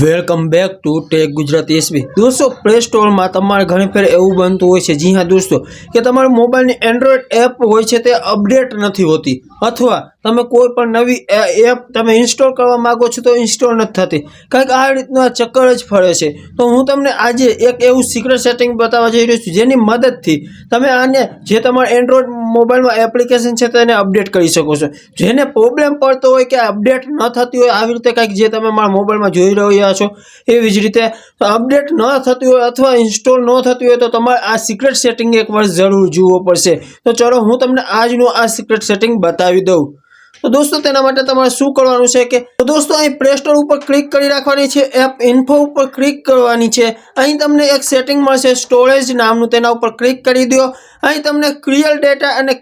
Welcome back to tech Gujarati SB. દોસ્તો play સ્ટોરમાં તમારે ઘણી ફેર એવું બનતું હોય છે, જી હા દોસ્તો, કે તમારા મોબાઈલની એન્ડ્રોઈડ એપ હોય છે તે અપડેટ નથી હોતી, અથવા તમે કોઈ પણ નવી એપ તમે ઇન્સ્ટોલ કરવા માંગો છો તો ઇન્સ્ટોલ નથી થતી। કંઈક આ રીતનું આ ચક્કર જ ફરે છે। તો હું તમને આજે એક એવું સિક્રેટ સેટિંગ બતાવવા જઈ રહ્યો છું, જેની મદદથી તમે આને જે તમારા એન્ડ્રોઈડ મોબાઈલમાં એપ્લિકેશન છે તેને અપડેટ કરી શકો છો। જેને પ્રોબ્લેમ પડતો હોય કે અપડેટ ન થતી હોય, આવી રીતે કંઈક જે તમે મારા મોબાઈલમાં જોઈ રહ્યા છો એવી જ રીતે અપડેટ ન થતી હોય અથવા ઇન્સ્ટોલ ન થતી હોય, તો તમારે આ સિક્રેટ સેટિંગ એકવાર જરૂર જોવો પડશે। તો ચલો હું તમને આજનું આ સિક્રેટ સેટિંગ બતાવી દઉં। તો દોસ્તો તેના માટે તમારે શું કરવાનું છે કે દોસ્તો અહીં પ્લે સ્ટોર ઉપર ક્લિક કરી રાખવાની છે, એપ ઇન્ફો ઉપર ક્લિક કરવાની છે। અહીં તમને એક સેટિંગ મળશે સ્ટોરેજ નામનું, તેના ઉપર ક્લિક કરી દો। અહીં તમને ક્લિયર ડેટા અને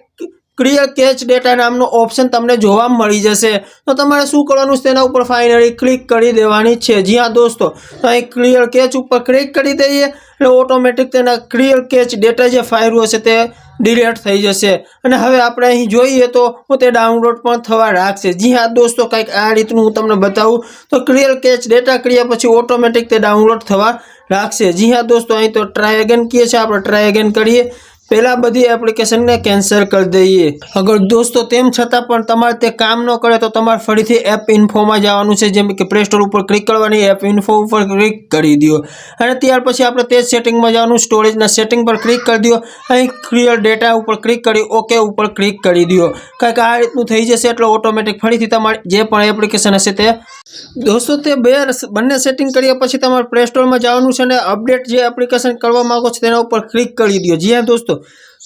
ક્લિયર કેચ ડેટા નામનો ઓપ્શન તમને જોવા મળી જશે। તો તમારે શું કરવાનું છે, તેના ઉપર ફાઇનલી ક્લિક કરી દેવાની છે। જી હા દોસ્તો, તો અહીં ક્લિયર કેચ ઉપર ક્લિક કરી દઈએ એટલે ઓટોમેટિક તેના ક્લિયર કેચ ડેટા જે ફાઇલ હશે તે ડિલીટ થઈ જશે, અને હવે આપણે અહીં જોઈએ તો તે ડાઉનલોડ પણ થવા લાગશે। જી હા દોસ્તો, કંઈક આ રીતનું હું તમને બતાવું તો ક્લિયર કેચ ડેટા કર્યા પછી ઓટોમેટિક તે ડાઉનલોડ થવા લાગશે। જી હા દોસ્તો, અહીં તો ટ્રાય અગેન કહીએ છીએ, આપણે ટ્રાય અગેન કરીએ। પહેલા બધી એપ્લિકેશનને કેન્સલ કરી દઈએ। અગર દોસ્તો તેમ છતાં પણ તમારે તે કામ ન કરે તો તમારે ફરીથી એપ ઇન્ફોમાં જવાનું છે, જેમ કે પ્લે સ્ટોર ઉપર ક્લિક કરવાની, એપ ઇન્ફો ઉપર ક્લિક કરી દો, અને ત્યાર પછી આપણે તે જ સેટિંગમાં જવાનું, સ્ટોરેજના સેટિંગ પર ક્લિક કરી દો। અહીં ક્લિયર ડેટા ઉપર ક્લિક કરી ઓકે ઉપર ક્લિક કરી દો। કંઈક આ રીતનું થઈ જશે એટલે ઓટોમેટિક ફરીથી તમારી જે પણ એપ્લિકેશન હશે તે દોસ્તો તે બંને સેટિંગ કર્યા પછી તમારે પ્લે સ્ટોરમાં જવાનું છે, અને અપડેટ જે એપ્લિકેશન કરવા માંગો છો તેના ઉપર ક્લિક કરી દો। જી હા દોસ્તો,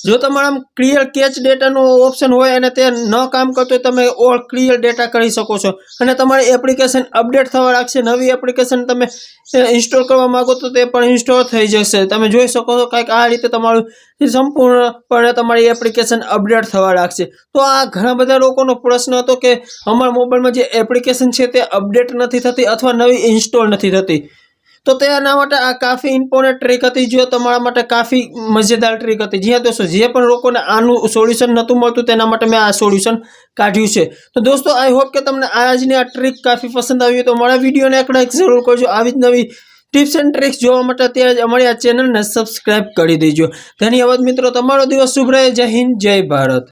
જો તમારા ક્લિયર કેચ ડેટાનો ઓપ્શન હોય અને તે ન કામ કરતો હોય, તમે ઓલ ક્લિયર ડેટા કરી શકો છો, અને તમારી એપ્લિકેશન અપડેટ થવા લાગશે। નવી એપ્લિકેશન તમે ઇન્સ્ટોલ કરવા માંગો તો તે પણ ઇન્સ્ટોલ થઈ જશે। તમે જોઈ શકો છો કંઈક આ રીતે તમારું સંપૂર્ણપણે તમારી એપ્લિકેશન અપડેટ થવા લાગશે। તો આ ઘણા બધા લોકોનો પ્રશ્ન હતો કે અમારા મોબાઈલમાં જે એપ્લિકેશન છે તે અપડેટ નથી થતી અથવા નવી ઇન્સ્ટોલ નથી થતી, તો તેના માટે આ કાફી ઇમ્પોર્ટન્ટ ટ્રીક હતી, જો તમારા માટે કાફી મજેદાર ટ્રીક હતી। જી હા દોસ્તો, જે પણ લોકોને આનું સોલ્યુશન નહોતું મળતું તેના માટે મેં આ સોલ્યુશન કાઢ્યું છે। તો દોસ્તો આઈ હોપ કે તમને આજની આ ટ્રીક કાફી પસંદ આવી, તો મારા વિડીયોને એક લાઈક જરૂર કરજો। આવી જ નવી ટિપ્સ એન્ડ ટ્રિક્સ જોવા માટે અત્યારે જ અમારી આ ચેનલને સબસ્ક્રાઈબ કરી દેજો। ધન્યવાદ મિત્રો, તમારો દિવસ શુભ રહે। જય હિન્દ, જય ભારત।